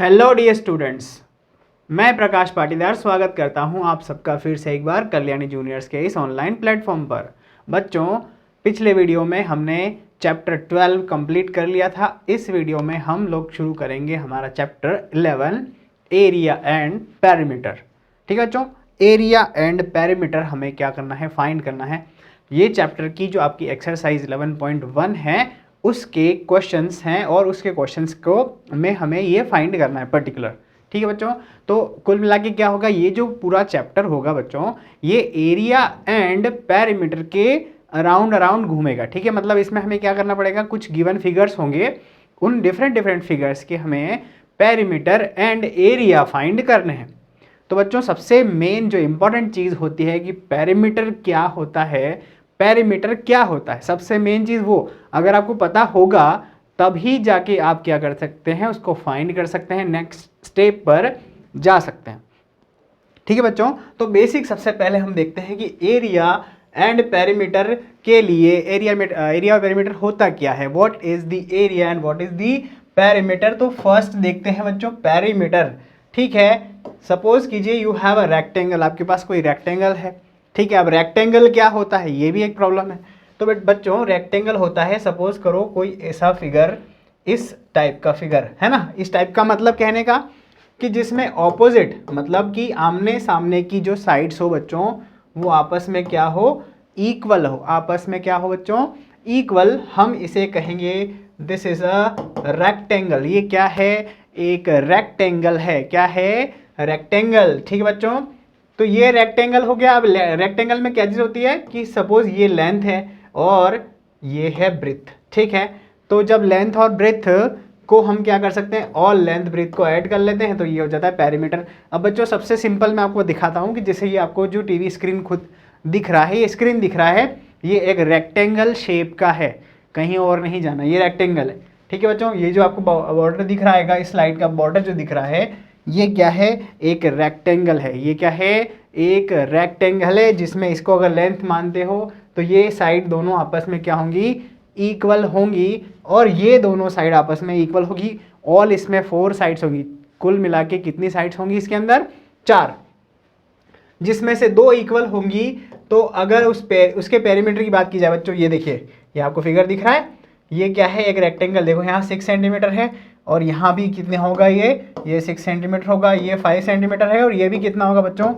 Hello dear students, मैं प्रकाश पाटीदार स्वागत करता हूं आप सबका फिर से एक बार कल्याणी जूनियर्स के इस ऑनलाइन प्लेटफॉर्म पर। बच्चों, पिछले वीडियो में हमने चैप्टर 12 कंप्लीट कर लिया था। इस वीडियो में हम लोग शुरू करेंगे हमारा चैप्टर 11 एरिया एंड पेरीमीटर। ठीक है बच्चों, एरिया एंड पेरीमीटर हमें क्या करना है, फाइंड करना है। ये चैप्टर की जो आपकी एक्सरसाइज 11.1 है उसके क्वेश्चंस हैं और उसके क्वेश्चंस को में हमें ये फाइंड करना है पर्टिकुलर। ठीक है बच्चों, तो कुल मिला के क्या होगा, ये जो पूरा चैप्टर होगा बच्चों, ये एरिया एंड पेरीमीटर के अराउंड घूमेगा। ठीक है, मतलब इसमें हमें क्या करना पड़ेगा, कुछ गिवन फिगर्स होंगे, उन डिफरेंट फिगर्स के हमें पेरीमीटर एंड एरिया फाइंड करने हैं। तो बच्चों, सबसे मेन जो इंपॉर्टेंट चीज़ होती है कि पेरीमीटर क्या होता है, पेरीमीटर क्या होता है, सबसे मेन चीज़ वो अगर आपको पता होगा तभी जाके आप क्या कर सकते हैं, उसको फाइंड कर सकते हैं, नेक्स्ट स्टेप पर जा सकते हैं। ठीक है बच्चों, तो बेसिक सबसे पहले हम देखते हैं कि एरिया एंड पेरीमीटर के लिए एरिया और पेरीमीटर होता क्या है, what is the area and what is the perimeter. तो फर्स्ट देखते हैं बच्चों पेरीमीटर। ठीक है, सपोज कीजिए यू हैव अ रेक्टेंगल, आपके पास कोई रेक्टेंगल है। ठीक है, अब रेक्टेंगल क्या होता है ये भी एक प्रॉब्लम है। तो बच्चों रेक्टेंगल होता है, सपोज करो कोई ऐसा फिगर, इस टाइप का फिगर है ना, इस टाइप का मतलब कहने का कि जिसमें ऑपोजिट मतलब कि आमने सामने की जो साइड्स हो बच्चों वो आपस में क्या हो, इक्वल हो, आपस में क्या हो बच्चों, इक्वल। हम इसे कहेंगे दिस इज अ रेक्टेंगल। ये क्या है, एक रेक्टेंगल है। क्या है, रेक्टेंगल। ठीक है बच्चों, तो ये रेक्टेंगल हो गया। अब रेक्टेंगल में क्या चीज़ होती है कि सपोज ये लेंथ है और ये है ब्रेथ। ठीक है, तो जब लेंथ और ब्रेथ को हम क्या कर सकते हैं, ऑल लेंथ ब्रेथ को ऐड कर लेते हैं तो ये हो जाता है पेरीमीटर। अब बच्चों सबसे सिंपल मैं आपको दिखाता हूँ कि जैसे ये आपको जो टीवी स्क्रीन खुद दिख रहा है, ये स्क्रीन दिख रहा है, ये एक रेक्टेंगल शेप का है, कहीं और नहीं जाना, ये रेक्टेंगल है। ठीक है बच्चों, ये जो आपको बॉर्डर दिख रहा है, इस स्लाइड का बॉर्डर जो दिख रहा है ये क्या है, एक रेक्टेंगल है। ये क्या है, एक रेक्टेंगल है जिसमें इसको अगर लेंथ मानते हो तो ये साइड दोनों आपस में क्या होंगी, इक्वल होंगी, और ये दोनों साइड आपस में इक्वल होगी। ऑल इसमें 4 साइड्स होंगी, कुल मिला के कितनी साइड्स होंगी इसके अंदर, 4, जिसमें से 2 इक्वल होंगी। तो अगर उसके पेरीमीटर की बात की जाए बच्चों, ये देखिए ये आपको फिगर दिख रहा है, ये क्या है, एक रेक्टेंगल। देखो यहाँ 6 सेंटीमीटर है और यहाँ भी कितने होगा, ये 6 सेंटीमीटर होगा, ये 5 सेंटीमीटर है और ये भी कितना होगा बच्चों,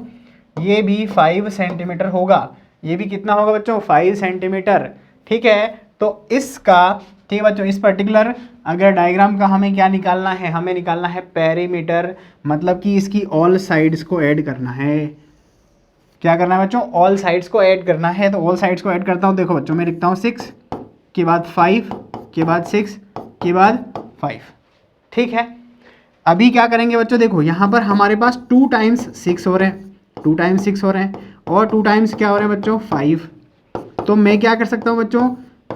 ये भी 5 सेंटीमीटर होगा। ये भी कितना होगा बच्चों, 5 सेंटीमीटर। ठीक है, तो इसका, ठीक है बच्चों, इस पर्टिकुलर अगर डायग्राम का हमें क्या निकालना है, हमें निकालना है पेरीमीटर, मतलब कि इसकी ऑल साइड्स को ऐड करना है। क्या करना है बच्चों, ऑल साइड्स को ऐड करना है। तो ऑल साइड्स को ऐड करता हूँ, देखो बच्चों मैं लिखता हूँ 6 के बाद 5 के बाद 6 के बाद 5। ठीक है, अभी क्या करेंगे बच्चों, देखो यहाँ पर हमारे पास 2 टाइम्स 6 हो रहे हैं, 2 टाइम्स 6 हो रहे हैं और 2 टाइम्स क्या हो रहे हैं बच्चों, 5। तो मैं क्या कर सकता हूँ बच्चों,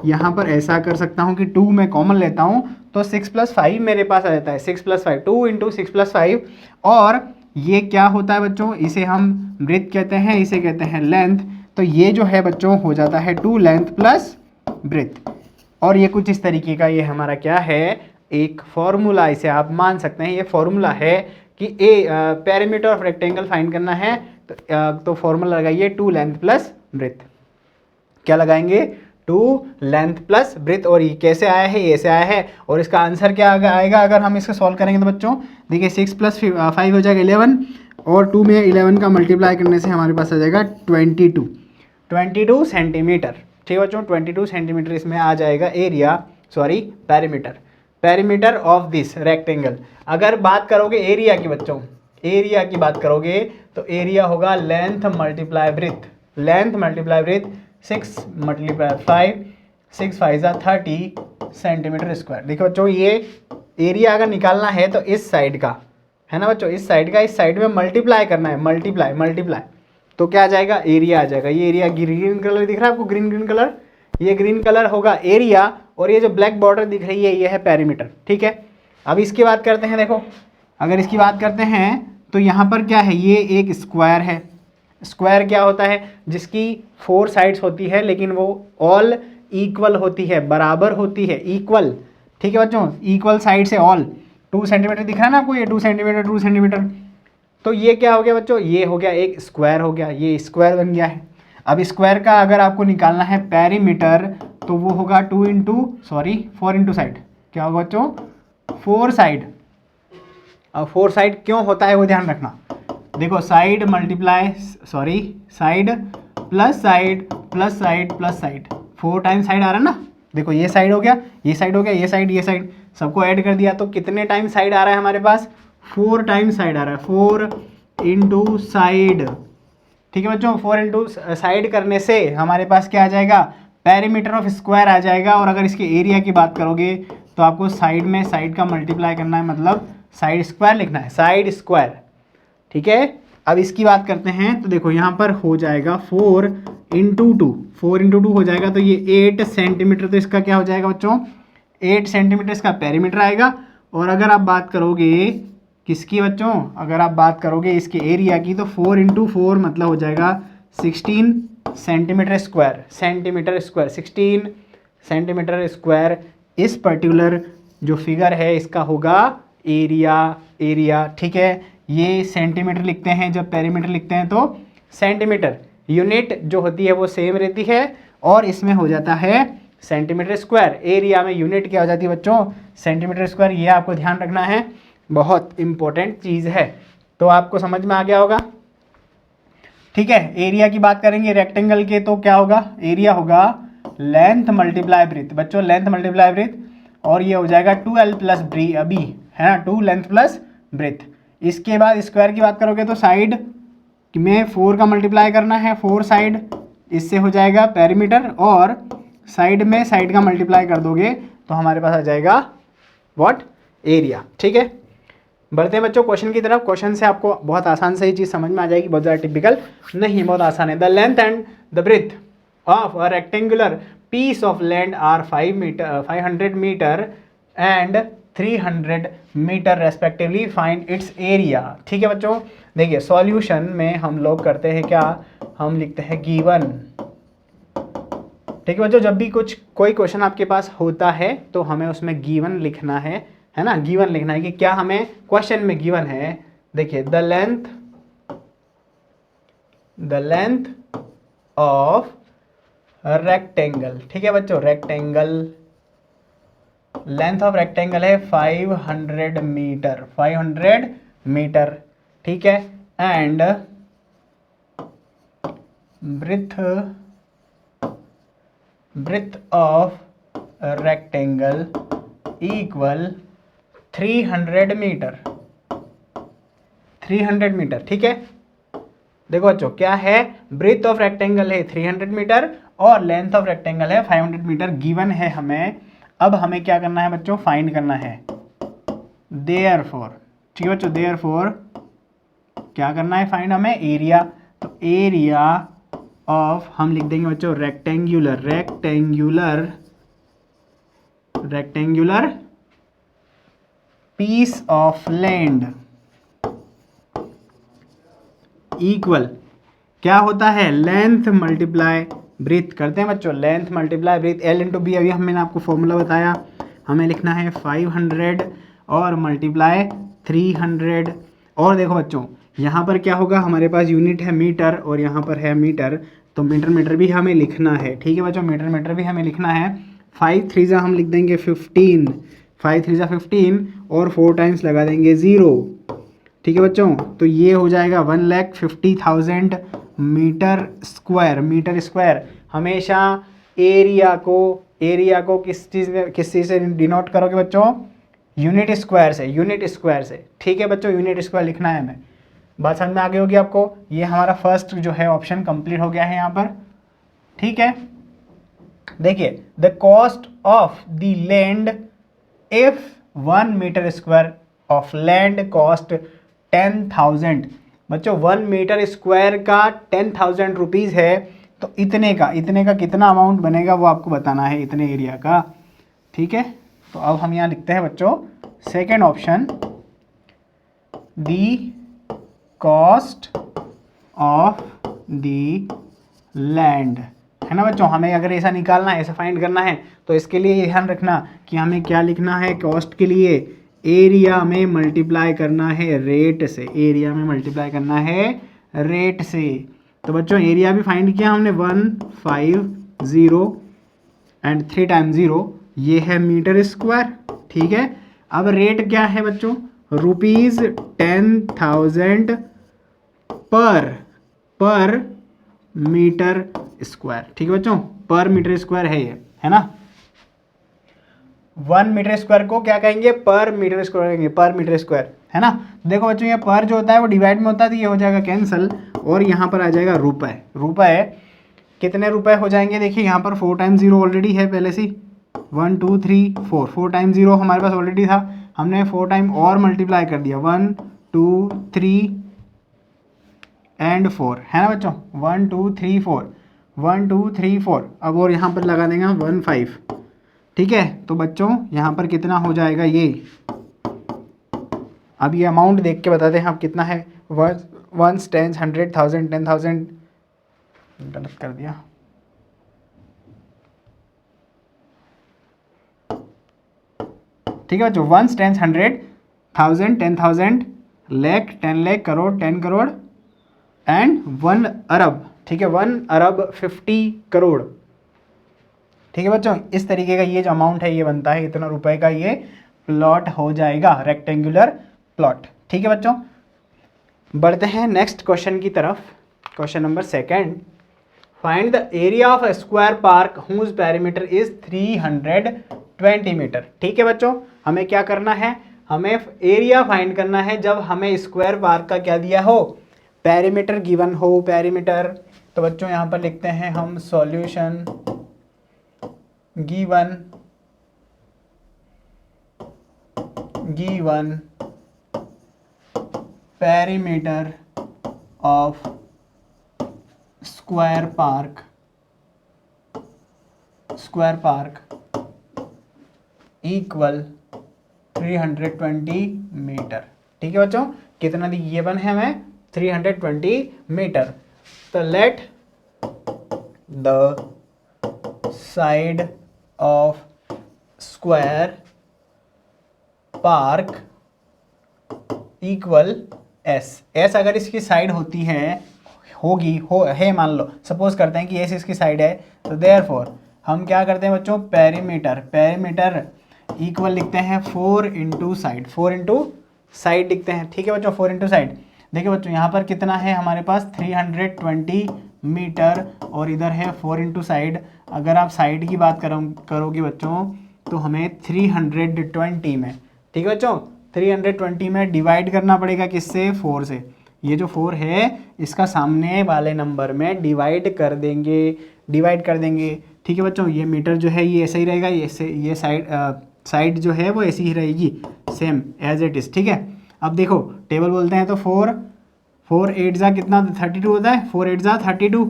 यहाँ पर ऐसा कर सकता हूँ कि 2 मैं कॉमन लेता हूँ तो 6 + 5 मेरे पास आ जाता है, 6 + 5, 2 × 6 + 5। और ये क्या होता है बच्चों, इसे हम ब्रेथ कहते हैं, इसे कहते हैं लेंथ। तो ये जो है बच्चों हो जाता है 2 लेंथ प्लस ब्रेथ। और ये कुछ इस तरीके का ये हमारा क्या है, एक फॉर्मूला, इसे आप मान सकते हैं, ये फॉर्मूला है कि पेरीमीटर ऑफ रेक्टेंगल फाइंड करना है। तो फॉर्मूला लगाइए 2 लेंथ प्लस ब्रेथ। क्या लगाएंगे, 2 लेंथ प्लस ब्रेथ। और ये कैसे आया है, ये ऐसे आया है। और इसका आंसर क्या आएगा अगर हम इसको सॉल्व करेंगे तो बच्चों देखिए 6 + 5 हो जाएगा 11 और 2 में 11 का मल्टीप्लाई करने से हमारे पास आ जाएगा 22 सेंटीमीटर। ठीक है बच्चों, 22 सेंटीमीटर इसमें आ जाएगा area, sorry perimeter of this rectangle. अगर बात करोगे एरिया की बच्चों, एरिया की बात करोगे तो एरिया होगा length multiply breath, length multiply breath, 6 × 5, 6 × 5 = 30 centimetre square. देखो बच्चों, ये एरिया अगर निकालना है तो इस साइड का है ना बच्चों, इस साइड का इस साइड में मल्टीप्लाई करना है, मल्टीप्लाई तो क्या आ जाएगा, एरिया आ जाएगा। ये एरिया ग्रीन कलर दिख रहा है आपको, ग्रीन कलर, ये ग्रीन कलर होगा एरिया और ये जो ब्लैक बॉर्डर दिख रही है ये है पेरीमीटर। ठीक है, अब इसकी बात करते हैं। देखो अगर इसकी बात करते हैं तो यहाँ पर क्या है, ये एक स्क्वायर है। स्क्वायर क्या होता है, जिसकी 4 साइड्स होती है लेकिन वो ऑल इक्वल होती है, बराबर होती है, इक्वल। ठीक है बच्चों, इक्वल साइड से ऑल। 2 सेंटीमीटर दिख रहा है ना आपको, ये 2 सेंटीमीटर 2 सेंटीमीटर। तो ये क्या हो गया बच्चों, ये हो गया एक स्क्वायर हो गया, ये स्क्वायर बन गया है। अब स्क्वायर का अगर आपको निकालना है पेरीमीटर तो वो होगा 4 इंटू साइड। क्या होगा बच्चों, 4 साइड। अब 4 साइड क्यों होता है वो ध्यान रखना। देखो side plus side plus side plus side, 4 time side आ रहा है ना। देखो ये साइड हो गया, ये साइड हो गया, ये साइड सबको ऐड कर दिया तो कितने टाइम साइड आ रहा है हमारे पास, 4 टाइम साइड आ रहा है, 4 इंटू साइड। ठीक है बच्चों, 4 इंटू साइड करने से हमारे पास क्या आ जाएगा, पेरीमीटर ऑफ स्क्वायर आ जाएगा। और अगर इसके एरिया की बात करोगे तो आपको साइड में साइड का मल्टीप्लाई करना है, मतलब साइड स्क्वायर लिखना है, साइड स्क्वायर। ठीक है, अब इसकी बात करते हैं तो देखो यहाँ पर हो जाएगा 4 इंटू 2 हो जाएगा, तो ये 8 सेंटीमीटर। तो इसका क्या हो जाएगा बच्चों, 8 सेंटीमीटर इसका पेरीमीटर आएगा। और अगर आप बात करोगे किसकी बच्चों, अगर आप बात करोगे इसके एरिया की तो 4 इंटू 4 मतलब हो जाएगा 16 सेंटीमीटर स्क्वायर, 16 सेंटीमीटर स्क्वायर। इस पर्टिकुलर जो फिगर है इसका होगा एरिया। ठीक है, ये सेंटीमीटर लिखते हैं, जब पेरीमीटर लिखते हैं तो सेंटीमीटर। यूनिट जो होती है वो सेम रहती है और इसमें हो जाता है सेंटीमीटर स्क्वायर। एरिया में यूनिट क्या हो जाती है बच्चों, सेंटीमीटर स्क्वायर। ये आपको ध्यान रखना है, बहुत इंपॉर्टेंट चीज़ है। तो आपको समझ में आ गया होगा। ठीक है, एरिया की बात करेंगे रेक्टेंगल के तो क्या होगा, एरिया होगा लेंथ मल्टीप्लाई ब्रीथ। बच्चों लेंथ मल्टीप्लाई ब्रीथ, और ये हो जाएगा 2l प्लस ब्री अभी है ना, 2 लेंथ प्लस ब्रीथ। इसके बाद स्क्वायर की बात करोगे तो साइड में 4 का मल्टीप्लाई करना है, 4 साइड, इससे हो जाएगा पेरीमीटर। और साइड में साइड का मल्टीप्लाई कर दोगे तो हमारे पास आ जाएगा व्हाट, एरिया। ठीक है, बढ़ते हैं बच्चों क्वेश्चन की तरफ। क्वेश्चन से आपको बहुत आसान से ही चीज़ समझ में आ जाएगी, बहुत ज़्यादा टिपिकल नहीं, बहुत आसान है। The length and the breath of a rectangular piece of land are 500 metre and 300 metre respectively, find its area. ठीक है बच्चों, देखिए सॉल्यूशन में हम लोग करते हैं क्या, हम लिखते हैं गिवन। ठीक है बच्चों, जब भी कोई क्वेश्चन आपके पास होता है तो हमें उसमें गिवन लिखना है ना, गिवन लिखना है कि क्या हमें क्वेश्चन में गिवन है। देखिए द लेंथ ऑफ रेक्टेंगल। ठीक है बच्चों, रेक्टेंगल, लेंथ ऑफ रेक्टेंगल है 500 मीटर। ठीक है, and breath of rectangle equal 300 metre. ठीक है, देखो बच्चों क्या है, ब्रेथ ऑफ रेक्टेंगल है 300 मीटर और लेंथ ऑफ रेक्टेंगल है 500 मीटर गिवन है हमें। अब हमें क्या करना है बच्चों, फाइंड करना है। देयरफॉर, ठीक है बच्चों, देयरफॉर क्या करना है, फाइंड हमें एरिया। तो एरिया ऑफ हम लिख देंगे बच्चों rectangular piece of land equal क्या होता है, लेंथ मल्टीप्लाई ब्रीथ। करते हैं बच्चों, length multiply breath, L into B. अभी मैंने आपको फॉर्मूला बताया, हमें लिखना है 500 और मल्टीप्लाई 300। और देखो बच्चों यहाँ पर क्या होगा, हमारे पास यूनिट है मीटर और यहाँ पर है मीटर, तो मीटर भी हमें लिखना है। ठीक है बच्चों, मीटर भी हमें लिखना है। 5 3 हम लिख देंगे 15, 5 3 15 और 4 टाइम्स लगा देंगे 0। ठीक है बच्चों, तो ये हो जाएगा 1,50,000 मीटर स्क्वायर। हमेशा एरिया को किस चीज़ से डिनोट करोगे बच्चों, यूनिट स्क्वायर से। ठीक है बच्चों, यूनिट स्क्वायर लिखना है हमें। बात समझ में आ गई होगी आपको। ये हमारा फर्स्ट जो है ऑप्शन कंप्लीट हो गया है यहाँ पर। ठीक है, देखिए the cost of the land if 1 metre square of land cost 10,000। बच्चों 1 मीटर स्क्वायर का 10,000 रुपीज़ है, तो इतने का कितना अमाउंट बनेगा वो आपको बताना है, इतने एरिया का। ठीक है, तो अब हम यहाँ लिखते हैं बच्चों second option, the cost of the land, है ना बच्चों। हमें अगर ऐसा निकालना है, ऐसा फाइंड करना है तो इसके लिए ध्यान रखना कि हमें क्या लिखना है कॉस्ट के लिए, एरिया में मल्टीप्लाई करना है रेट से, एरिया में मल्टीप्लाई करना है रेट से। तो बच्चों एरिया भी फाइंड किया हमने 150 एंड 3 टाइम 0, ये है मीटर स्क्वायर, ठीक है। अब रेट क्या है बच्चों, ₹10,000 पर मीटर स्क्वायर, ठीक है बच्चों, पर मीटर स्क्वायर है ये, है ना। 1 मीटर स्क्वायर को क्या कहेंगे, पर मीटर स्क्वायर कहेंगे, पर मीटर स्क्वायर, है ना। देखो बच्चों ये पर जो होता है वो डिवाइड में होता है, तो ये हो जाएगा कैंसल, और यहाँ पर आ जाएगा रुपए। रुपए कितने रुपए हो जाएंगे, देखिए यहाँ पर 4 टाइम 0 ऑलरेडी है पहले से, 1 2 3 4, 4 टाइम 0 हमारे पास ऑलरेडी था, हमने 4 टाइम और मल्टीप्लाई कर दिया, 1 2 3 एंड 4, है ना बच्चों, 1 2 3 4, 1 2 3 4, अब और यहाँ पर लगा देंगे 1 5, ठीक है। तो बच्चों यहाँ पर कितना हो जाएगा ये, अब ये अमाउंट देख के बताते हैं आप कितना है, 1 10 100 1000 10,000, गलत कर दिया, ठीक है बच्चों, 1 10 100 1000 10,000 लाख 10 लाख करोड़ 10 करोड़ एंड 1 अरब, ठीक है, 1 अरब 50 करोड़, ठीक है बच्चों। इस तरीके का ये जो अमाउंट है ये बनता है, इतना रुपए का ये प्लॉट हो जाएगा, रेक्टेंगुलर प्लॉट, ठीक है बच्चों। बढ़ते हैं नेक्स्ट क्वेश्चन की तरफ, question number 2, find the area of a square park whose perimeter is 320 metre, ठीक है बच्चों। हमें क्या करना है, हमें एरिया फाइंड करना है जब हमें स्क्वायर पार्क का क्या दिया हो, पेरीमीटर गिवन हो, पेरीमीटर। तो बच्चों यहाँ पर लिखते हैं हम solution given perimeter of square park equal 320 metre, ठीक है बच्चों। कितना गिवन है हमें, 320 मीटर। तो let the side of square park equal S, S अगर इसकी साइड होती है, है मान लो, सपोज करते हैं कि एस इसकी साइड है, तो देयरफॉर हम क्या करते हैं बच्चों, पेरीमीटर इक्वल लिखते हैं 4 इंटू साइड, 4 इंटू साइड लिखते हैं, ठीक है बच्चों, 4 इंटू साइड। देखिए बच्चों यहाँ पर कितना है हमारे पास 320 मीटर, और इधर है 4 इंटू साइड। अगर आप साइड की बात करोगे बच्चों तो हमें 320 में, ठीक है बच्चों, 320 में डिवाइड करना पड़ेगा, किससे, 4 से। ये जो 4 है इसका सामने वाले नंबर में डिवाइड कर देंगे, ठीक है बच्चों। ये मीटर जो है ये ऐसे ही रहेगा, ये साइड जो है वो ऐसी ही रहेगी, सेम एज इट इज़, ठीक है। अब देखो टेबल बोलते हैं तो 4 8 जा कितना 32 होता है, 4 8 जा 32,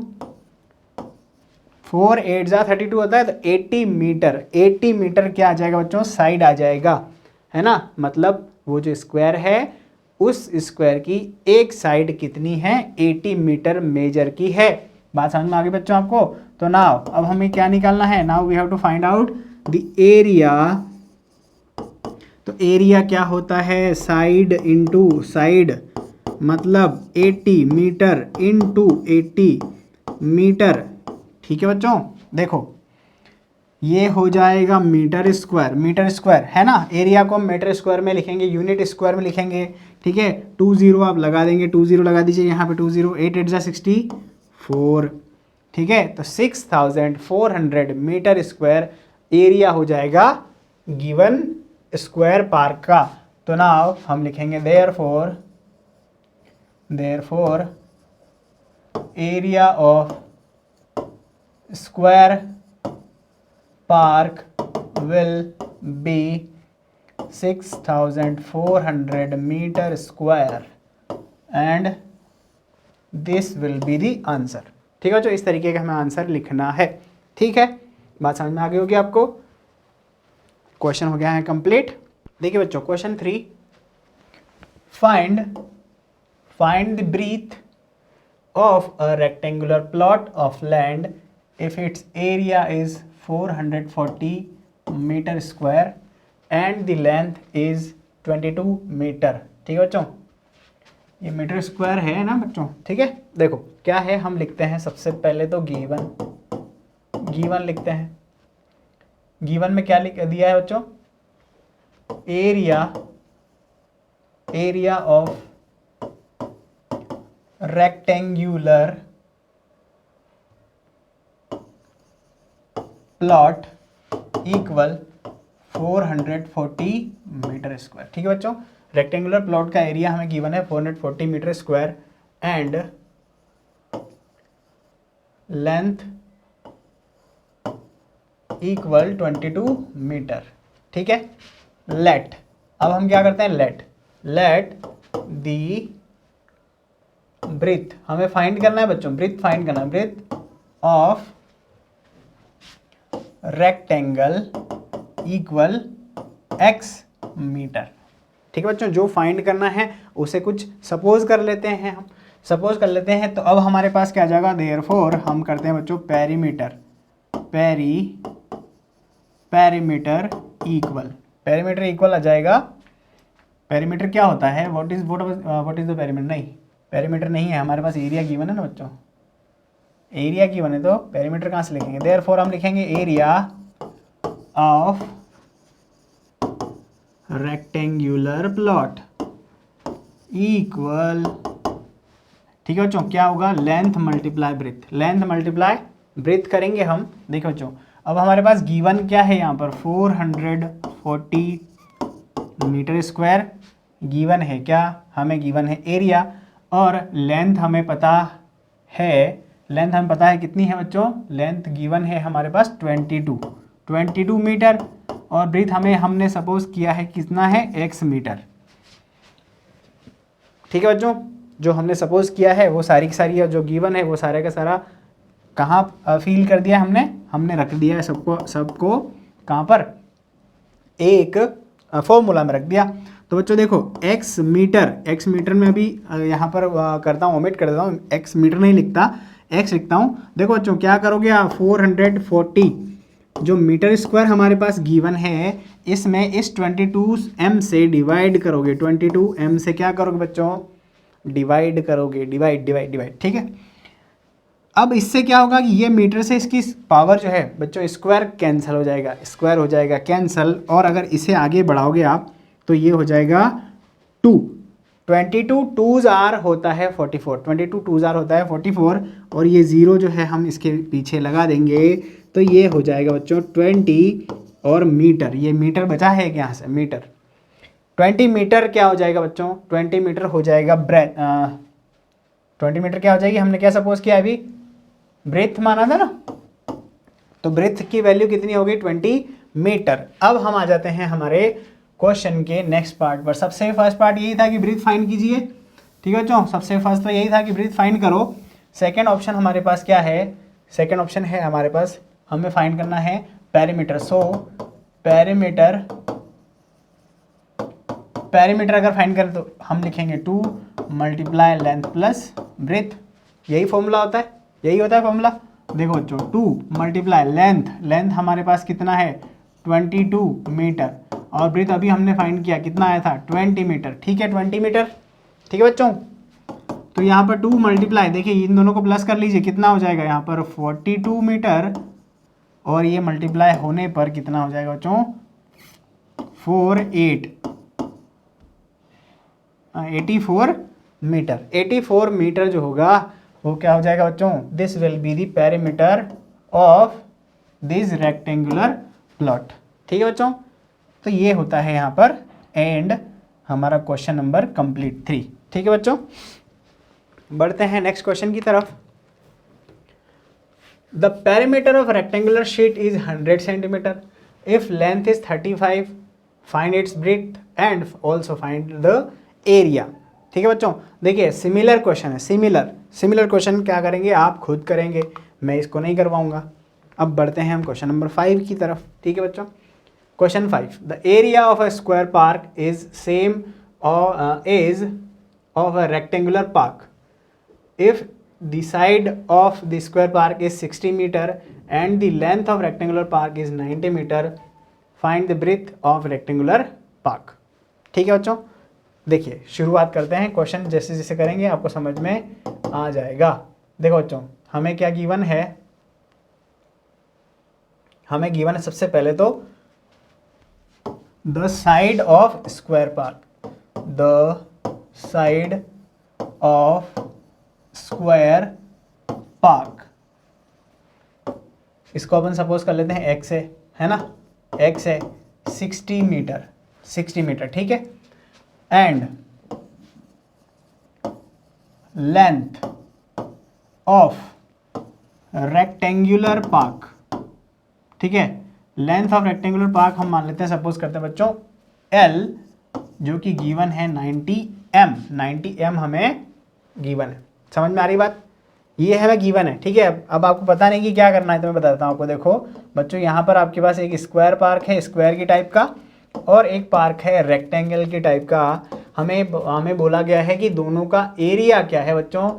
4 8 जा 32 होता है, तो 80 मीटर क्या आ जाएगा बच्चों, साइड आ जाएगा, है ना। मतलब वो जो स्क्वायर है उस स्क्वायर की एक साइड कितनी है, 80 मीटर मेजर की है। बात समझ में आ गई बच्चों आपको। तो नाउ अब हमें क्या निकालना है, now we have to find out the area. तो एरिया क्या होता है, साइड इंटू साइड, मतलब 80 मीटर इंटू 80 मीटर, ठीक है बच्चों। देखो ये हो जाएगा मीटर स्क्वायर, है ना। एरिया को मीटर स्क्वायर में लिखेंगे, यूनिट स्क्वायर में लिखेंगे, ठीक है। 20 आप लगा देंगे, 20 लगा दीजिए यहाँ पे, 20 8 8 जा 64, ठीक है। तो 6400 मीटर स्क्वायर एरिया हो जाएगा गिवन स्क्वायर पार्क का। तो नाउ हम लिखेंगे therefore area of square park will be 6400 meter square and this will be the answer, ठीक है। जो इस तरीके का हमें आंसर लिखना है, ठीक है। बात समझ में आ गई होगी आपको। क्वेश्चन हो गया है कंप्लीट। देखिए बच्चों question 3, find the breath of a rectangular plot of land if its area is 440 meter square and the length is 22 metre. ठीक है बच्चों, ये मीटर स्क्वायर है ना बच्चों। ठीक है, देखो क्या है, हम लिखते हैं सबसे पहले तो गिवन लिखते हैं। गिवन में क्या लिख दिया है बच्चों, area of rectangular plot equal 440 metre square. ठीक है बच्चों, रेक्टेंगुलर प्लॉट का एरिया हमें गिवन है 440 metre square and length equal 22 metre. ठीक है, लेट, अब हम क्या करते हैं, लेट दी ब्रीथ, हमें फाइंड करना है बच्चों, ब्रीथ फाइंड करना है, breath of rectangle equal x metre. ठीक है बच्चों, जो फाइंड करना है उसे कुछ सपोज कर लेते हैं, हम सपोज कर लेते हैं। तो अब हमारे पास क्या आ जाएगा, देयरफॉर हम करते हैं बच्चों पेरीमीटर इक्वल आ जाएगा। पेरीमीटर क्या होता है, व्हाट इज द पेरीमीटर, नहीं पेरीमीटर नहीं है हमारे पास, एरिया गिवन है ना बच्चों, एरिया गिवन है तो पेरीमीटर कहाँ से लिखेंगे, देयरफॉर हम लिखेंगे area of rectangular plot equal, ठीक है बच्चों, क्या होगा, लेंथ मल्टीप्लाई ब्रीथ करेंगे हम। देखो बच्चों, अब हमारे पास गिवन क्या है यहाँ पर, 440 मीटर स्क्वायर गिवन है, क्या हमें गिवन है एरिया, और लेंथ हमें पता है, कितनी है बच्चों, लेंथ गिवन है हमारे पास 22 मीटर, और ब्रीथ हमने सपोज किया है कितना है, x मीटर। ठीक है बच्चों, जो हमने सपोज किया है वो सारी की सारी जो गिवन है वो सारे का सारा कहाँ फील कर दिया हमने रख दिया है सबको कहाँ पर, एक फॉर्मूला में रख दिया। तो बच्चों देखो x मीटर में अभी यहाँ पर करता हूँ, ओमिट कर देता हूँ, x मीटर नहीं लिखता, x लिखता हूँ। देखो बच्चों क्या करोगे आप, 440 जो मीटर स्क्वायर हमारे पास गिवन है, इसमें इस 22m से डिवाइड करोगे, 22m से क्या करोगे बच्चों, डिवाइड करोगे, डिवाइड। ठीक है, अब इससे क्या होगा कि ये मीटर से इसकी पावर जो है बच्चों स्क्वायर कैंसिल हो जाएगा, स्क्वायर हो जाएगा कैंसिल, और अगर इसे आगे बढ़ाओगे आप तो ये हो जाएगा 22 2s आर होता है 44, 22 2s आर होता है 44, और ये ज़ीरो जो है हम इसके पीछे लगा देंगे तो ये हो जाएगा बच्चों 20, और मीटर, ये मीटर बचा है यहाँ से, मीटर 20 मीटर क्या हो जाएगा बच्चों, 20 मीटर हो जाएगा 20 मीटर क्या हो जाएगी, हमने क्या सपोज किया अभी, ब्रेथ माना था ना, तो ब्रेथ की वैल्यू कितनी होगी, 20 मीटर। अब हम आ जाते हैं हमारे क्वेश्चन के नेक्स्ट पार्ट पर। सबसे फर्स्ट पार्ट यही था कि ब्रीथ फाइंड कीजिए, ठीक है बच्चों, सबसे फर्स्ट तो यही था कि ब्रीथ फाइंड करो। सेकंड ऑप्शन हमारे पास क्या है, सेकंड ऑप्शन है हमारे पास, हमें फाइंड करना है पेरीमीटर। सो पेरीमीटर अगर फाइंड करें तो हम लिखेंगे 2 मल्टीप्लाई लेंथ प्लस ब्रेथ, यही फॉर्मूला होता है, यही होता है फॉर्मूला। देखो बच्चों 2 मल्टीप्लाई लेंथ हमारे पास कितना है 22 मीटर, और ब्रेथ अभी हमने फाइंड किया कितना आया था 20 मीटर। ठीक है 20 मीटर, ठीक है बच्चों। तो यहाँ पर 2 मल्टीप्लाई, देखिए इन दोनों को प्लस कर लीजिए, कितना हो जाएगा यहाँ पर 42 मीटर, और ये मल्टीप्लाई होने पर कितना हो जाएगा बच्चों 84 मीटर। 84 मीटर जो होगा वो क्या हो जाएगा बच्चों, this will be the perimeter of this rectangular plot. ठीक है बच्चों, तो ये होता है यहाँ पर एंड हमारा क्वेश्चन नंबर कंप्लीट 3। ठीक है बच्चों, बढ़ते हैं नेक्स्ट क्वेश्चन की तरफ। The perimeter of rectangular sheet is 100 centimetre, if length is 35, find its breath and also find the area. ठीक है बच्चों, देखिए सिमिलर क्वेश्चन है, सिमिलर क्वेश्चन क्या करेंगे आप खुद करेंगे, मैं इसको नहीं करवाऊंगा। अब बढ़ते हैं हम क्वेश्चन नंबर 5 की तरफ। ठीक है बच्चों, question 5, the area of a square park is same as of a rectangular park if the side of the square park is 60 meter and the length of rectangular park is 90 meter, find the breadth of rectangular park। ठीक है बच्चों, देखिए शुरुआत करते हैं। Question जैसे जैसे करेंगे आपको समझ में आ जाएगा। देखो बच्चों, हमें क्या गिवन है, हमें गिवन है सबसे पहले तो the side of square park, the side of square park, इसको अपन सपोज कर लेते हैं एक्स है ना, एक्स है 60 मीटर, 60 मीटर, ठीक है। And length of rectangular park, ठीक है, लेंथ ऑफ रेक्टेंगुलर पार्क हम मान लेते हैं, सपोज करते हैं बच्चों L, जो कि गिवन है 90 m हमें गिवन है। समझ में आ रही बात, ये हमें गिवन है, ठीक है। अब आपको पता नहीं कि क्या करना है तो मैं बताता हूँ आपको। देखो बच्चों, यहाँ पर आपके पास एक स्क्वायर पार्क है, स्क्वायर की टाइप का, और एक पार्क है रेक्टेंगल की टाइप का। हमें बोला गया है कि दोनों का एरिया क्या है बच्चों,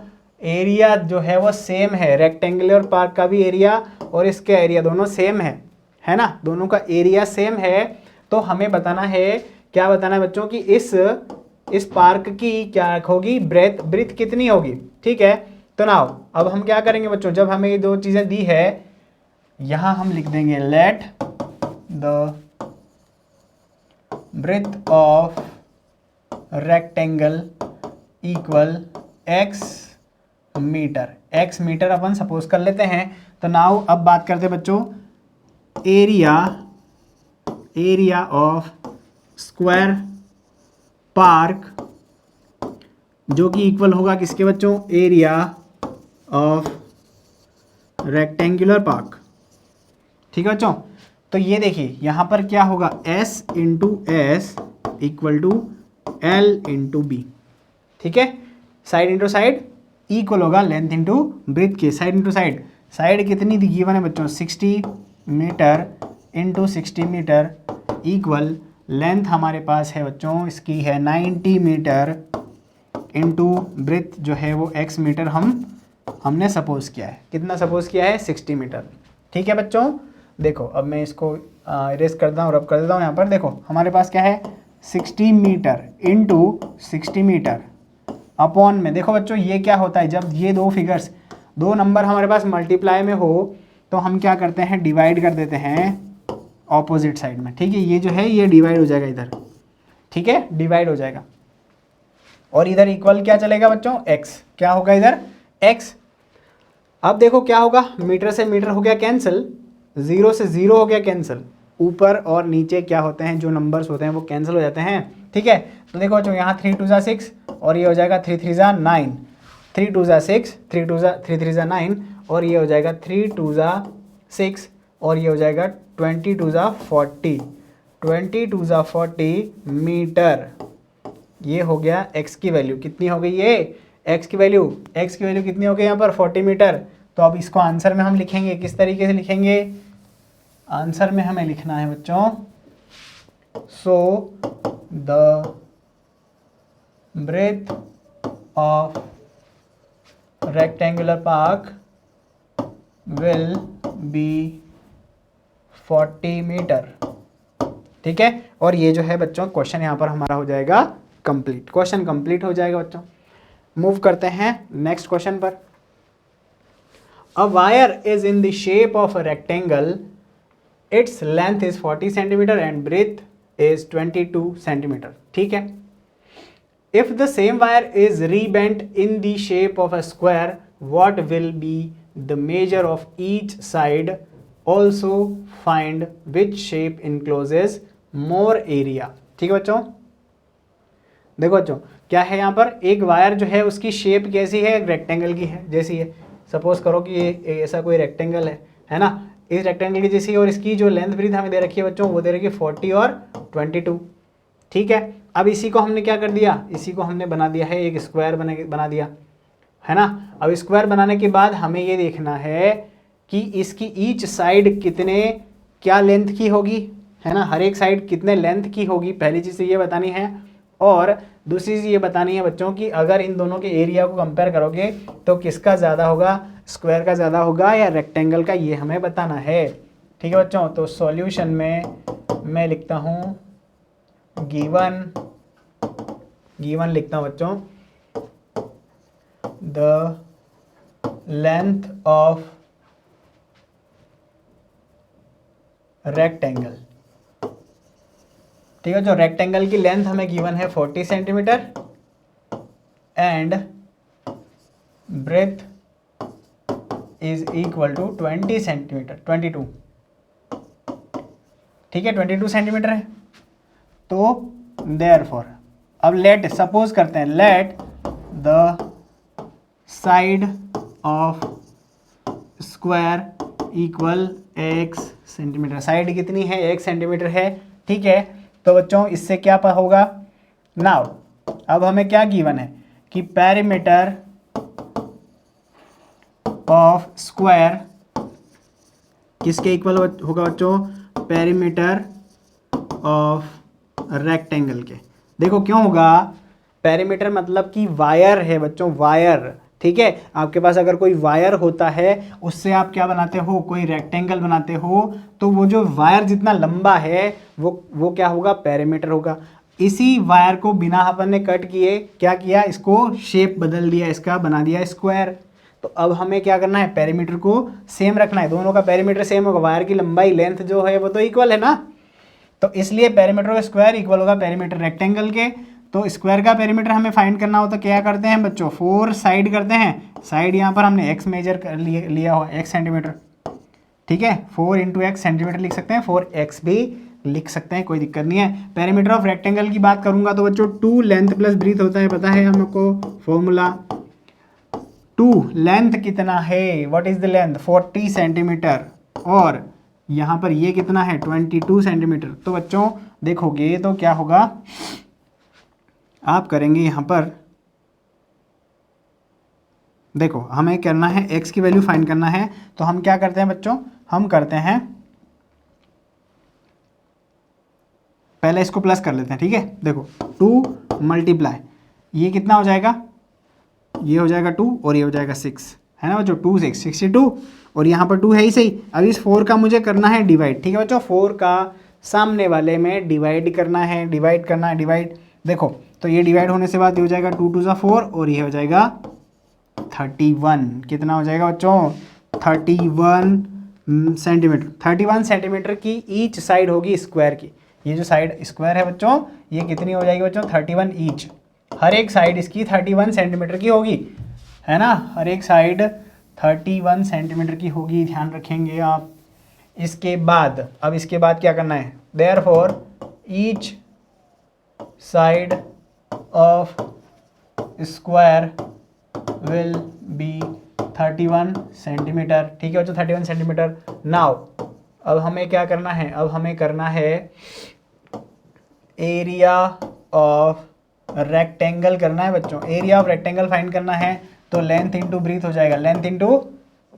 एरिया जो है वो सेम है, रेक्टेंगुलर पार्क का भी एरिया और इसका एरिया दोनों सेम है ना, दोनों का एरिया सेम है। तो हमें बताना है, क्या बताना है बच्चों कि इस पार्क की क्या होगी, ब्रेथ कितनी होगी, ठीक है। तो नाउ अब हम क्या करेंगे बच्चों, जब हमें ये दो चीज़ें दी है, यहाँ हम लिख देंगे let the breath of rectangle equal x metre अपन सपोज कर लेते हैं। तो नाउ अब बात करते हैं बच्चों एरिया ऑफ स्क्वायर पार्क, जो कि इक्वल होगा किसके बच्चों, एरिया ऑफ रेक्टेंगुलर पार्क, ठीक है बच्चों। तो ये देखिए यहाँ पर क्या होगा, S into S equal to L into B, ठीक है। साइड इंटू साइड इक्वल होगा लेंथ इंटू ब्रेथ के, साइड इंटू साइड, साइड कितनी गिवन है बच्चों 60 metre into 60 metre equal length हमारे पास है बच्चों इसकी है 90 मीटर इंटू ब्रेथ जो है वो x मीटर हमने सपोज किया है। कितना सपोज किया है, 60 मीटर, ठीक है बच्चों। देखो अब मैं इसको इरेज करता हूँ, रब कर देता हूँ। यहाँ पर देखो हमारे पास क्या है 60 मीटर इंटू 60 मीटर अपॉन में, देखो बच्चों ये क्या होता है, जब ये दो फिगर्स, दो नंबर हमारे पास मल्टीप्लाई में हो तो हम क्या करते हैं, डिवाइड कर देते हैं ऑपोजिट साइड में, ठीक है। ये जो है ये डिवाइड हो जाएगा इधर, ठीक है, डिवाइड हो जाएगा। और इधर इक्वल क्या चलेगा बच्चों, x, क्या होगा इधर x। अब देखो क्या होगा, मीटर से मीटर हो गया कैंसिल, 0 से 0 हो गया कैंसिल, ऊपर और नीचे क्या होते हैं, जो नंबर्स होते हैं वो कैंसिल हो जाते हैं, ठीक है। तो देखो बच्चों यहाँ 3 2 6 और ये हो जाएगा 3 3 9, 3 2 6, 3 3 9 और ये हो जाएगा 3 2 6 और ये हो जाएगा 20 2 40, 20 2 40 मीटर। ये हो गया x की वैल्यू, कितनी हो गई ये x की वैल्यू कितनी हो गई यहाँ पर 40 मीटर। तो अब इसको आंसर में हम लिखेंगे, किस तरीके से लिखेंगे, आंसर में हमें लिखना है बच्चों, so the breath of rectangular park will be 40 metre, ठीक है। और ये जो है बच्चों क्वेश्चन यहाँ पर हमारा हो जाएगा कंप्लीट, क्वेश्चन कंप्लीट हो जाएगा बच्चों। मूव करते हैं नेक्स्ट क्वेश्चन पर। A wire is in the shape of a rectangle, its length is 40 centimetre and breath is 22 centimetre, ठीक है। If the same wire is rebent in the shape of a square, what will be the measure of each side, also find which shape encloses more area, ठीक है बच्चों। देखो बच्चों क्या है, यहाँ पर एक वायर जो है उसकी शेप कैसी है, रेक्टेंगल की है जैसी है। सपोज करो कि ये ऐसा कोई रेक्टेंगल है ना, इस रेक्टेंगल की जैसी, और इसकी जो लेंथ ब्रीथ हमें दे रखी है बच्चों वो दे रखी है 40 और 22, ठीक है। अब इसी को हमने क्या कर दिया, इसी को हमने बना दिया है एक स्क्वायर बना दिया है ना। अब स्क्वायर बनाने के बाद हमें ये देखना है कि इसकी ईच साइड क्या लेंथ की होगी, है ना, हर एक साइड कितने लेंथ की होगी, पहली चीज़ ये बतानी है। और दूसरी चीज़ ये बतानी है बच्चों कि अगर इन दोनों के एरिया को कंपेयर करोगे तो किसका ज़्यादा होगा, स्क्वायर का ज़्यादा होगा या रेक्टेंगल का, ये हमें बताना है, ठीक है बच्चों। तो सॉल्यूशन में मैं लिखता हूँ गिवन गिवन लिखता हूँ बच्चों, द लेंथ ऑफ रेक्टेंगल। ठीक है, जो रेक्टेंगल की लेंथ हमें गिवन है 40 centimetre and breath is equal to 20 centimetre, 22। ठीक है, 22 सेंटीमीटर है। तो देयरफॉर अब लेट सपोज करते हैं, let the side of square equal x centimetre. Side कितनी है? 1 सेंटीमीटर है। ठीक है, तो बच्चों इससे क्या होगा नाउ, अब हमें क्या गिवन है कि पेरीमीटर ऑफ स्क्वायर किसके इक्वल होगा बच्चों? पेरीमीटर ऑफ रेक्टेंगल के। देखो क्यों होगा? पेरीमीटर मतलब कि वायर है बच्चों, वायर। ठीक है, आपके पास अगर कोई वायर होता है उससे आप क्या बनाते हो? कोई रेक्टेंगल बनाते हो, तो वो जो वायर जितना लंबा है वो क्या होगा? पेरीमीटर होगा। इसी वायर को बिना अपन ने कट किए क्या किया? इसको शेप बदल दिया, इसका बना दिया स्क्वायर। तो अब हमें क्या करना है? पेरीमीटर को सेम रखना है, दोनों का पेरीमीटर सेम होगा। वायर की लंबाई, लेंथ जो है वो तो इक्वल है ना, तो इसलिए पेरीमीटर ऑफ स्क्वायर इक्वल होगा पेरीमीटर रेक्टेंगल के। तो स्क्वायर का पेरीमीटर हमें फाइंड करना हो तो क्या करते हैं बच्चों? 4 साइड करते हैं। साइड यहाँ पर हमने x मेजर कर लिया हो, x सेंटीमीटर। ठीक है, 4 इंटू एक्स सेंटीमीटर लिख सकते हैं, 4x भी लिख सकते हैं, कोई दिक्कत नहीं है। पेरीमीटर ऑफ रेक्टेंगल की बात करूंगा तो बच्चों 2 लेंथ प्लस ब्रीथ होता है, पता है हमको फॉर्मूला। 2 लेंथ कितना है? What is the length? 40 centimetre. और यहाँ पर ये कितना है? 22 सेंटीमीटर। तो बच्चों देखोगे तो क्या होगा, आप करेंगे यहाँ पर, देखो हमें करना है x की वैल्यू फाइंड करना है, तो हम क्या करते हैं बच्चों? हम करते हैं पहले इसको प्लस कर लेते हैं। ठीक है, देखो 2 मल्टीप्लाई, ये कितना हो जाएगा? ये हो जाएगा 2 और ये हो जाएगा 6, है ना बच्चों? 2 6 62, और यहाँ पर 2 है ही सही। अब इस 4 का मुझे करना है डिवाइड। ठीक है बच्चों, 4 का सामने वाले में डिवाइड करना है, डिवाइड करना है, डिवाइड। देखो तो ये डिवाइड होने से बाद ये हो जाएगा 2 2 ज़ा 4 और ये हो जाएगा 31। कितना हो जाएगा बच्चों? 31 सेंटीमीटर। 31 सेंटीमीटर की ईच साइड होगी स्क्वायर की। ये जो साइड स्क्वायर है बच्चों, ये कितनी हो जाएगी बच्चों? 31 ईच। हर एक साइड इसकी 31 सेंटीमीटर की होगी, है ना? हर एक साइड 31 सेंटीमीटर की होगी, ध्यान रखेंगे आप। इसके बाद, अब इसके बाद क्या करना है? Therefore each side of square will be 31 centimetre. ठीक है बच्चों, 31 सेंटीमीटर। नाउ अब हमें क्या करना है? अब हमें करना है एरिया ऑफ रेक्टेंगल करना है बच्चों। एरिया ऑफ रेक्टेंगल फाइंड करना है, तो लेंथ इंटू ब्रीथ हो जाएगा, लेंथ इंटू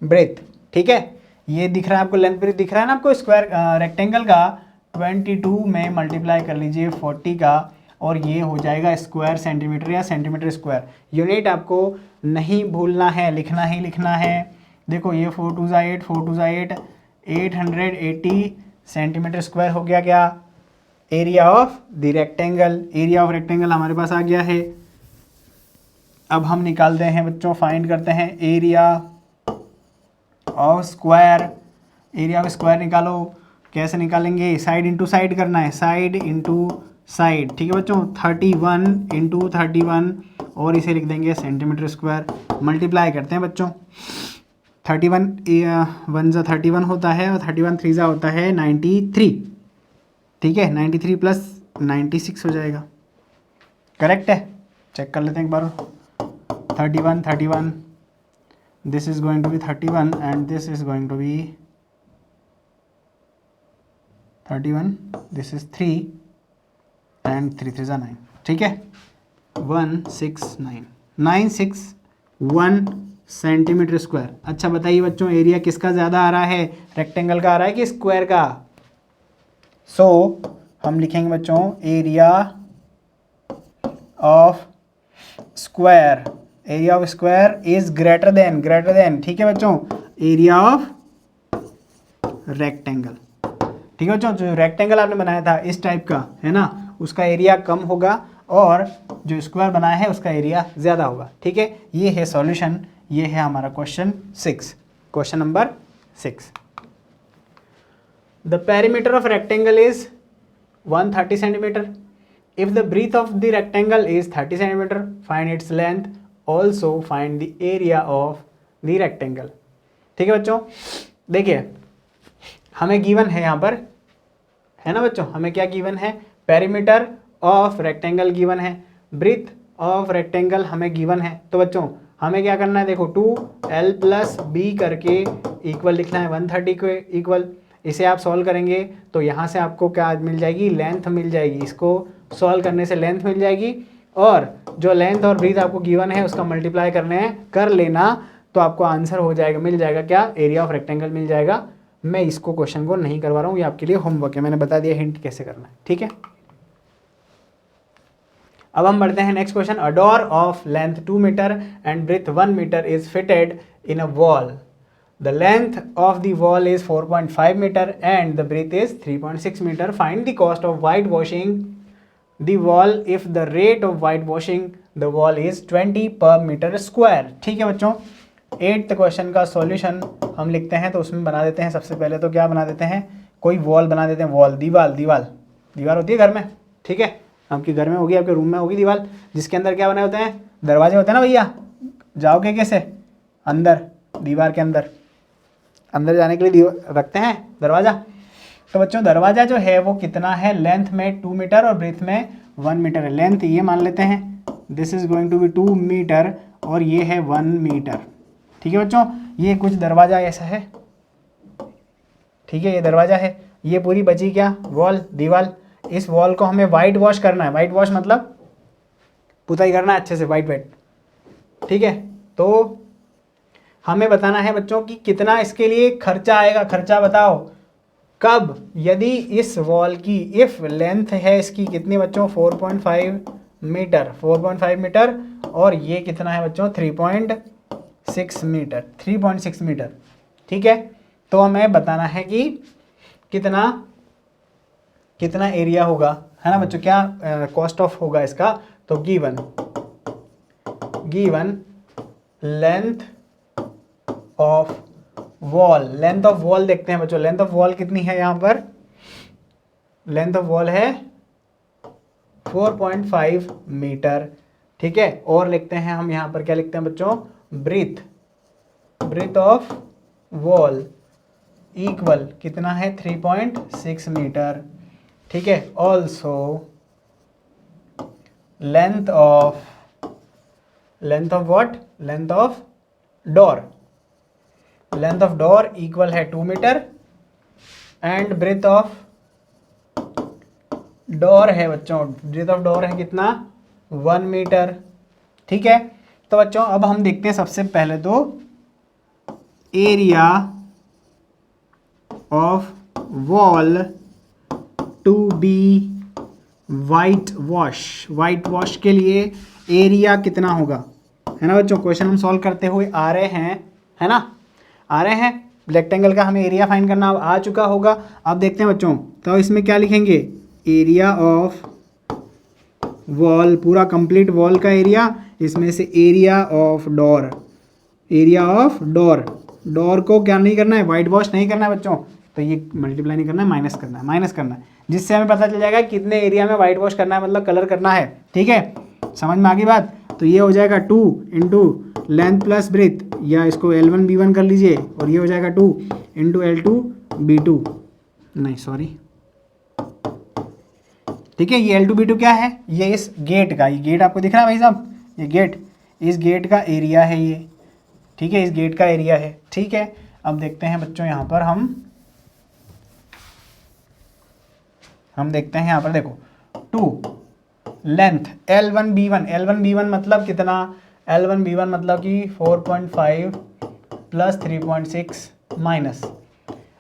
ब्रेथ। ठीक है, ये दिख रहा है आपको, लेंथ ब्रीथ दिख रहा है ना आपको स्क्वायर रेक्टेंगल का। 22 में मल्टीप्लाई कर लीजिए 40 का, और ये हो जाएगा स्क्वायर सेंटीमीटर या सेंटीमीटर स्क्वायर। यूनिट आपको नहीं भूलना है, लिखना ही लिखना है। देखो ये 4 2 ज़ा 8, 4 2 ज़ा 8, 880 सेंटीमीटर स्क्वायर हो गया क्या? Area of the rectangle. Area of rectangle हमारे पास आ गया है। अब हम निकालते हैं बच्चों, फाइंड करते हैं area of square. Area of square निकालो, कैसे निकालेंगे? साइड इंटू साइड करना है, साइड इंटू साइड। ठीक है बच्चों, 31 इंटू 31, और इसे लिख देंगे सेंटीमीटर स्क्वायर। मल्टीप्लाई करते हैं बच्चों, 31 1 ज़ा 31 होता है, और 31 3 ज़ा होता है 93। ठीक है, 93 प्लस 96 हो जाएगा। करेक्ट है? चेक कर लेते हैं एक बार। 31 31, this is going to be 31 and this is going to be 31, this is 3 and 3 3 ज़ा 9। ठीक है, 169 961 सेंटीमीटर स्क्वायर। अच्छा बताइए बच्चों, एरिया किसका ज़्यादा आ रहा है? रेक्टेंगल का आ रहा है कि स्क्वायर का? सो हम लिखेंगे बच्चों area of square, area of square is greater than, ठीक है बच्चों, एरिया ऑफ रेक्टेंगल। ठीक है बच्चों, जो रेक्टेंगल आपने बनाया था इस टाइप का, है ना, उसका एरिया कम होगा और जो स्क्वायर बनाया है उसका एरिया ज़्यादा होगा। ठीक है, ये है सॉल्यूशन, ये है हमारा question 6, question number 6। The perimeter of rectangle is 130 centimetre. If the breath of the rectangle is 30 centimetre, find its length, also find the area of the rectangle. ठीक है बच्चों, देखिए हमें गिवन है यहाँ पर, है ना बच्चों, हमें क्या गिवन है, पेरीमीटर ऑफ रेक्टेंगल गिवन है, ब्रीथ ऑफ रेक्टेंगल हमें गिवन है। तो बच्चों हमें क्या करना है, देखो 2l + b करके इक्वल लिखना है 130 के इक्वल। इसे आप सॉल्व करेंगे तो यहाँ से आपको क्या मिल जाएगी, लेंथ मिल जाएगी। इसको सॉल्व करने से लेंथ मिल जाएगी, और जो लेंथ और ब्रीथ आपको गिवन है उसका मल्टीप्लाई कर लेना, तो आपको आंसर हो जाएगा, मिल जाएगा क्या, एरिया ऑफ रेक्टेंगल मिल जाएगा। मैं इसको क्वेश्चन को नहीं करवा रहा हूँ, ये आपके लिए होमवर्क है, मैंने बता दिया हिंट कैसे करना है। ठीक है, अब हम बढ़ते हैं next question. A door of length 2 metre and breath 1 metre is fitted in a wall. The length of the wall is 4.5 metre and the breath is 3.6 metre. Find the cost of white washing the wall if the rate of white washing the wall is 20 per metre square. ठीक है बच्चों, 8th question का solution हम लिखते हैं, तो उसमें बना देते हैं सबसे पहले, तो क्या बना देते हैं, कोई वॉल बना देते हैं, वॉल, दीवार होती है घर में। ठीक है, आपके घर में होगी, आपके रूम में होगी दीवार, जिसके अंदर क्या बने होते हैं, दरवाजे होते हैं ना भैया। जाओगे कैसे, अंदर, दीवार के अंदर जाने के लिए रखते हैं दरवाज़ा। तो बच्चों दरवाज़ा जो है वो कितना है, लेंथ में 2 मीटर और ब्रेथ में 1 मीटर है। लेंथ ये मान लेते हैं, this is going to be 2 metre और ये है 1 मीटर। ठीक है बच्चों, ये कुछ दरवाज़ा ऐसा है। ठीक है, ये दरवाज़ा है, ये पूरी बची क्या, वॉल, दीवार। इस वॉल को हमें वाइट वॉश करना है। वाइट वॉश मतलब पुताई करना है अच्छे से, वाइट। ठीक है, तो हमें बताना है बच्चों कि कितना इसके लिए खर्चा आएगा। खर्चा बताओ कब, यदि इस वॉल की इफ लेंथ है इसकी कितनी बच्चों, 4.5 मीटर, 4.5 मीटर, और ये कितना है बच्चों, 3.6 मीटर, 3.6 मीटर। ठीक है, तो हमें बताना है कि कितना एरिया होगा, है ना बच्चों, क्या कॉस्ट ऑफ होगा इसका। तो given length of wall, length of wall देखते हैं बच्चों, लेंथ ऑफ वॉल कितनी है, यहाँ पर लेंथ ऑफ वॉल है 4.5 मीटर। ठीक है, और लिखते हैं हम यहाँ पर, क्या लिखते हैं बच्चों, ब्रीथ ऑफ वॉल इक्वल कितना है, 3.6 मीटर। ठीक है, also length of what, length of door equal है 2 metre and breath of door है बच्चों, ब्रेथ ऑफ डोर है कितना, 1 मीटर। ठीक है, तो बच्चों अब हम देखते हैं सबसे पहले तो area of wall to be white wash के लिए एरिया कितना होगा, है ना बच्चों। क्वेश्चन हम सॉल्व करते हुए आ रहे हैं, है ना, आ रहे हैं। रेक्टेंगल का हमें एरिया फाइंड करना अब आ चुका होगा। अब देखते हैं बच्चों, तो इसमें क्या लिखेंगे, एरिया ऑफ वॉल, पूरा कंप्लीट वॉल का एरिया, इसमें से एरिया ऑफ डोर को क्या नहीं करना है, वाइट वॉश नहीं करना है बच्चों, तो ये मल्टीप्लाई नहीं करना है, माइनस करना है, जिससे हमें पता चल जाएगा कितने एरिया में वाइट वॉश करना है, मतलब कलर करना है। ठीक है, समझ में आ गई बात। तो ये हो जाएगा 2 इंटू लेंथ प्लस ब्रेथ, या इसको L1 B1 कर लीजिए, और ये हो जाएगा 2 इंटू L2 B2, नहीं सॉरी, ठीक है, ये L2 B2 क्या है, ये इस गेट का, ये गेट आपको दिख रहा है भाई साहब, ये गेट, इस गेट का एरिया है ये। ठीक है, इस गेट का एरिया है। ठीक है, अब देखते हैं बच्चों यहाँ पर हम देखते हैं यहाँ पर, देखो 2 लेंथ L1 B1 मतलब कितना, L1 B1 मतलब कि 4.5 प्लस 3.6 माइनस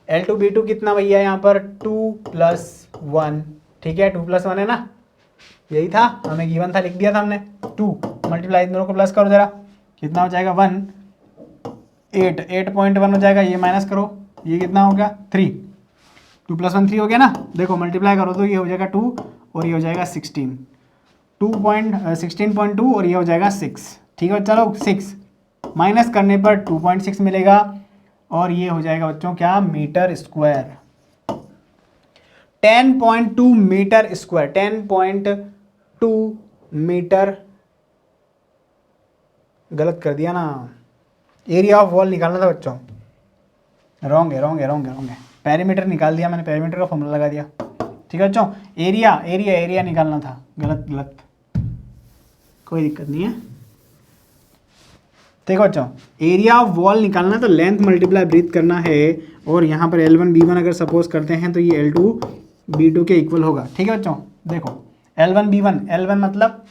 L2 B2 कितना भैया, यहाँ पर 2 + 1। ठीक है, 2 + 1 है ना, यही था, हमें गिवन था, लिख दिया था हमने। 2 मल्टीप्लाई, दोनों को प्लस करो जरा, कितना हो जाएगा, 8.1 हो जाएगा, ये माइनस करो, ये कितना हो गया, 3, 2 + 1 3 हो गया ना। देखो मल्टीप्लाई करो तो ये हो जाएगा 2 और ये हो जाएगा 16। 16.2 और ये हो जाएगा 6। ठीक है चलो 6 माइनस करने पर 2.6 मिलेगा और ये हो जाएगा बच्चों क्या, metre square. 10.2 metre square, 10.2 metre, गलत कर दिया ना, एरिया ऑफ वॉल निकालना था बच्चों, रॉन्ग है। पेरीमीटर निकाल दिया मैंने, पेरीमीटर का फॉर्मूला लगा दिया। ठीक है बच्चों, एरिया निकालना था, गलत, कोई दिक्कत नहीं है। देखो बच्चों, एरिया ऑफ वॉल निकालना तो लेंथ मल्टीप्लाई ब्रीथ करना है, और यहाँ पर L1 B1 अगर सपोज करते हैं तो ये L2 B2 के इक्वल होगा। ठीक है बच्चों, देखो L1 B1, L1 मतलब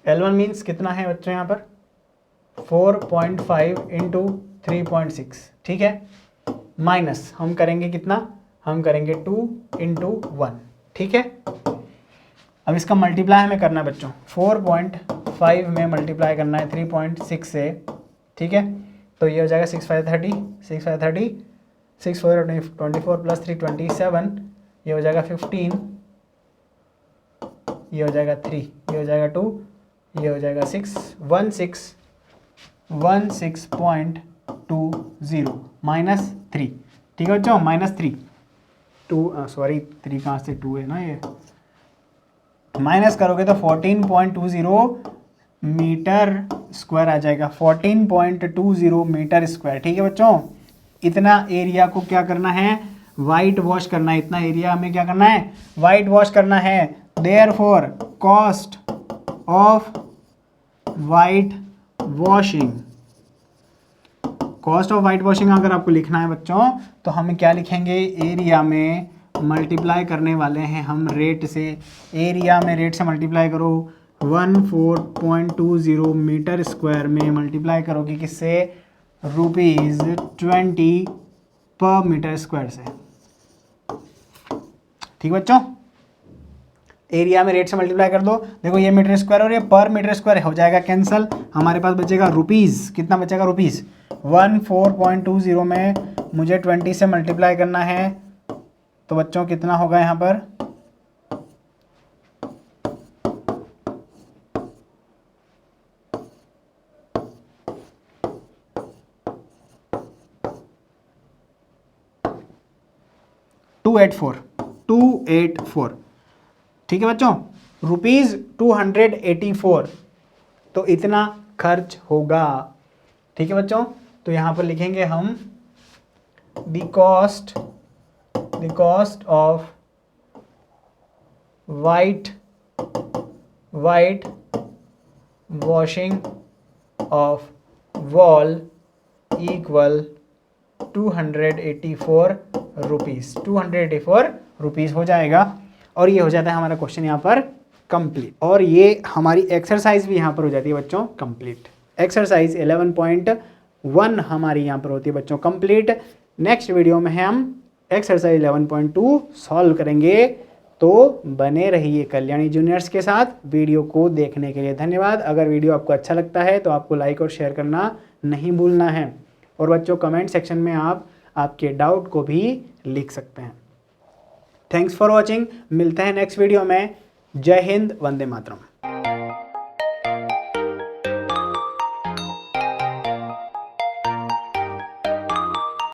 L1 मीन्स कितना है बच्चों यहाँ पर 4.5 इंटू 3.6। ठीक है, माइनस हम करेंगे कितना, हम करेंगे 2 इंटू 1। ठीक है, अब इसका मल्टीप्लाई हमें करना है बच्चों, 4.5 में मल्टीप्लाई करना है 3.6 से। ठीक है, तो ये हो जाएगा 6 5 30, 6 5 30, 6 4 24 प्लस 3 27, ये हो जाएगा 15, ये हो जाएगा 3, ये हो जाएगा 2, ये हो जाएगा 6, 16.20 माइनस 3। ठीक है बच्चों, माइनस 3, 3 कहाँ से 2 है ना, ये माइनस करोगे तो 14.20 मीटर स्क्वायर आ जाएगा, 14.20 मीटर स्क्वायर। ठीक है बच्चों, इतना एरिया को क्या करना है, वाइट वॉश करना है, इतना एरिया हमें क्या करना है, वाइट वॉश करना है। Therefore cost of white washing, cost of white washing अगर आपको लिखना है बच्चों तो हम क्या लिखेंगे, एरिया में मल्टीप्लाई करने वाले हैं हम रेट से, एरिया में रेट से मल्टीप्लाई करो, 14.20 मीटर स्क्वायर में मल्टीप्लाई करोगे किससे, ₹20 पर मीटर स्क्वायर से। ठीक बच्चों, एरिया में रेट से मल्टीप्लाई कर दो, देखो ये मीटर स्क्वायर और ये पर मीटर स्क्वायर हो जाएगा कैंसल, हमारे पास बचेगा रुपीज़, कितना बचेगा रुपीज़, 14.20 में मुझे 20 से मल्टीप्लाई करना है, तो बच्चों कितना होगा यहाँ पर, $284। ठीक है बच्चों, ₹284, तो इतना खर्च होगा। ठीक है बच्चों, तो यहाँ पर लिखेंगे हम the cost of white washing of wall equal 284 rupees, 284 rupees हो जाएगा। और ये हो जाता है हमारा क्वेश्चन यहाँ पर कंप्लीट, और ये हमारी एक्सरसाइज भी यहाँ पर हो जाती है बच्चों कंप्लीट। एक्सरसाइज 11.1 हमारी यहाँ पर होती है बच्चों कंप्लीट। नेक्स्ट वीडियो में हम एक्सरसाइज 11.2 सॉल्व करेंगे, तो बने रहिए कल्याणी जूनियर्स के साथ। वीडियो को देखने के लिए धन्यवाद। अगर वीडियो आपको अच्छा लगता है तो आपको लाइक और शेयर करना नहीं भूलना है, और बच्चों कमेंट सेक्शन में आप आपके डाउट को भी लिख सकते हैं। थैंक्स फॉर वॉचिंग, मिलते हैं नेक्स्ट वीडियो में। जय हिंद, वंदे मातरम।